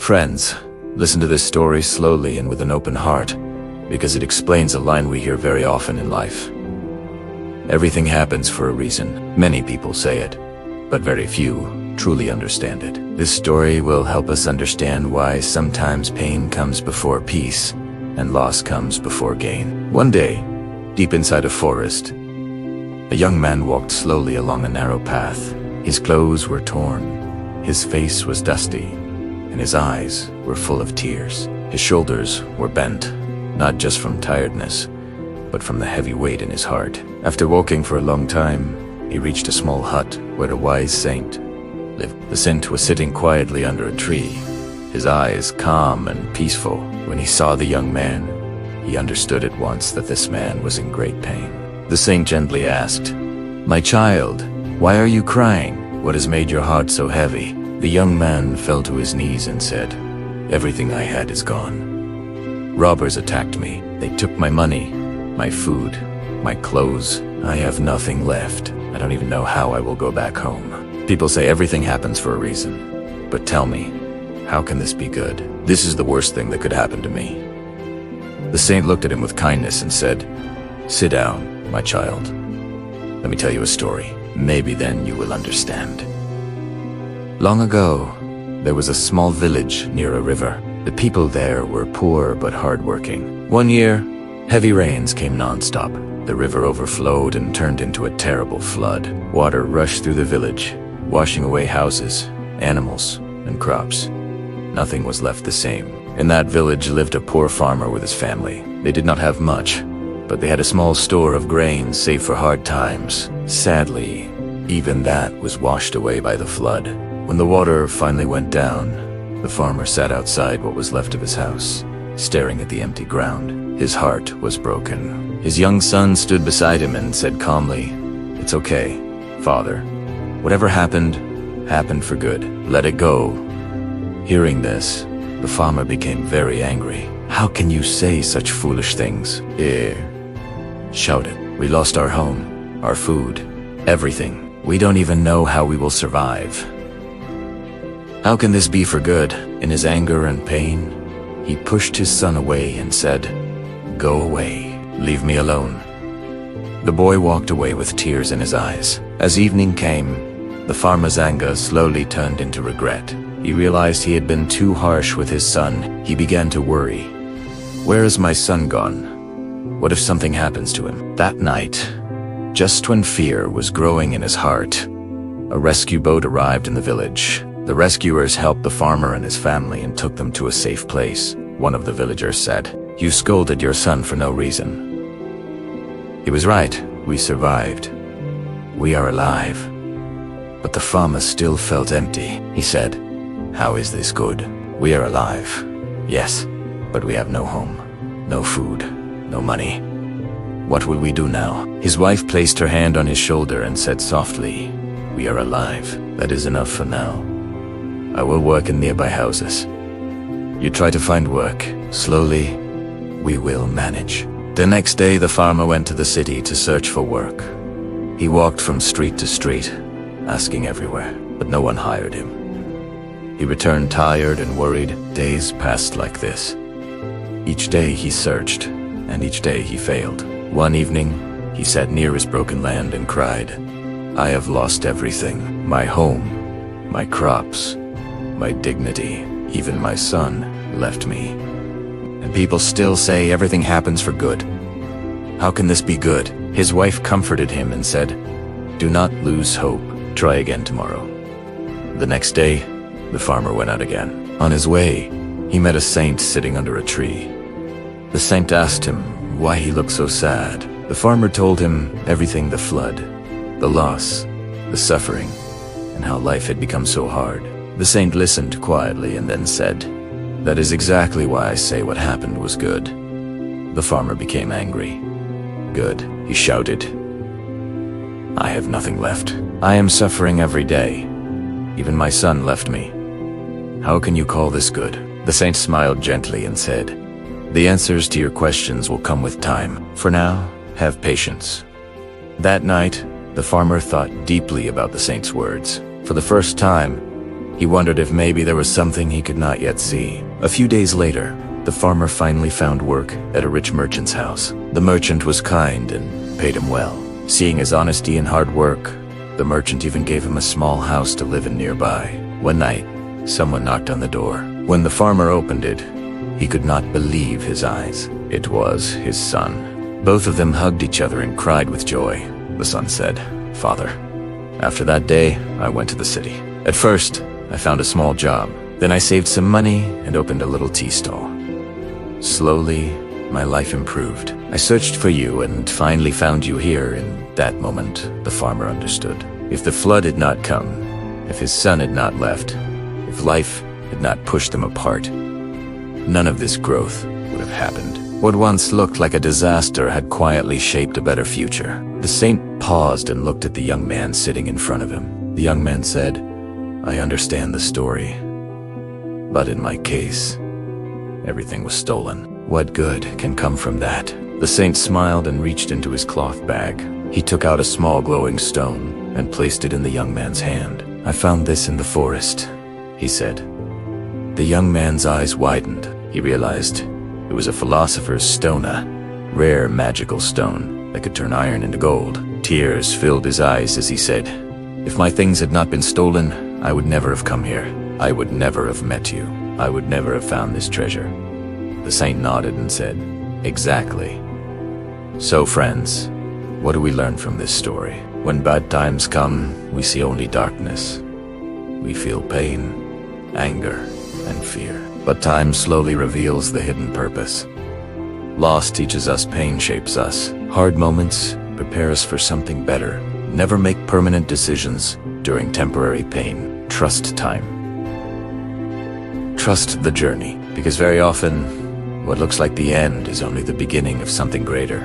Friends, listen to this story slowly and with an open heart, because it explains a line we hear very often in life. Everything happens for a reason. Many people say it, but very few truly understand it. This story will help us understand why sometimes pain comes before peace and loss comes before gain. One day, deep inside a forest, a young man walked slowly along a narrow path. His clothes were torn, his face was dusty, and his eyes were full of tears. His shoulders were bent, not just from tiredness, but from the heavy weight in his heart. After walking for a long time, he reached a small hut where a wise saint lived. The saint was sitting quietly under a tree, his eyes calm and peaceful. When he saw the young man, he understood at once that this man was in great pain. The saint gently asked, "My child, why are you crying? What has made your heart so heavy?" The young man fell to his knees and said, "Everything I had is gone. Robbers attacked me. They took my money, my food, my clothes. I have nothing left. I don't even know how I will go back home." People say everything happens for a reason. But tell me, how can this be good? This is the worst thing that could happen to me. The saint looked at him with kindness and said, "Sit down, my child. Let me tell you a story. Maybe then you will understand." Long ago, there was a small village near a river. The people there were poor but hardworking. One year, heavy rains came non-stop. The river overflowed and turned into a terrible flood. Water rushed through the village, washing away houses, animals, and crops. Nothing was left the same. In that village lived a poor farmer with his family. They did not have much, but they had a small store of grain saved for hard times. Sadly, even that was washed away by the flood. When the water finally went down, the farmer sat outside what was left of his house, staring at the empty ground. His heart was broken. His young son stood beside him and said calmly, "It's okay, Father. Whatever happened, happened for good. Let it go." Hearing this, the farmer became very angry. "How can you say such foolish things?" He shouted. "We lost our home, our food, everything. We don't even know how we will survive. How can this be for good?" In his anger and pain, he pushed his son away and said, "Go away. Leave me alone." The boy walked away with tears in his eyes. As evening came, the farmer's anger slowly turned into regret. He realized he had been too harsh with his son. He began to worry. Where is my son gone? What if something happens to him? That night, just when fear was growing in his heart, a rescue boat arrived in the village. The rescuers helped the farmer and his family and took them to a safe place. One of the villagers said, "You scolded your son for no reason." He was right. We survived. We are alive. But the farmer still felt empty. He said, "How is this good? We are alive. Yes, but we have no home, no food, no money. What will we do now?" His wife placed her hand on his shoulder and said softly, "We are alive. That is enough for now. I will work in nearby houses. You try to find work. Slowly, we will manage." The next day, the farmer went to the city to search for work. He walked from street to street, asking everywhere, but no one hired him. He returned tired and worried. Days passed like this. Each day he searched, and each day he failed. One evening, he sat near his broken land and cried, "I have lost everything. My home, my crops, my dignity, even my son left me. And people still say everything happens for good. How can this be good?" His wife comforted him and said, "Do not lose hope. Try again tomorrow." The next day, the farmer went out again. On his way, he met a saint sitting under a tree. The saint asked him why he looked so sad. The farmer told him everything: the flood, the loss, the suffering, and how life had become so hard. The saint listened quietly and then said, "That is exactly why I say what happened was good." The farmer became angry. "Good," he shouted. "I have nothing left. I am suffering every day. Even my son left me. How can you call this good?" The saint smiled gently and said, "The answers to your questions will come with time. For now, have patience." That night, the farmer thought deeply about the saint's words. For the first time, He wondered if maybe there was something he could not yet see. A few days later, the farmer finally found work at a rich merchant's house. The merchant was kind and paid him well. Seeing his honesty and hard work, the merchant even gave him a small house to live in nearby. One night, someone knocked on the door. When the farmer opened it, he could not believe his eyes. It was his son. Both of them hugged each other and cried with joy. The son said, "Father, after that day, I went to the city. At first, I found a small job. Then I saved some money and opened a little tea stall. Slowly, my life improved. I searched for you and finally found you here." In that moment, the farmer understood. If the flood had not come, if his son had not left, if life had not pushed them apart, none of this growth would have happened. What once looked like a disaster had quietly shaped a better future. The saint paused and looked at the young man sitting in front of him. The young man said, "I understand the story, but in my case, everything was stolen. What good can come from that?" The saint smiled and reached into his cloth bag. He took out a small glowing stone and placed it in the young man's hand. "I found this in the forest," he said. The young man's eyes widened. He realized it was a philosopher's stone, a rare magical stone that could turn iron into gold. Tears filled his eyes as he said, "If my things had not been stolen, I would never have come here. I would never have met you. I would never have found this treasure." The saint nodded and said, "Exactly. So friends, what do we learn from this story? When bad times come, we see only darkness. We feel pain, anger, and fear. But time slowly reveals the hidden purpose. Loss teaches us, pain shapes us. Hard moments prepare us for something better. Never make permanent decisions during temporary pain. Trust time. Trust the journey, because very often, what looks like the end is only the beginning of something greater.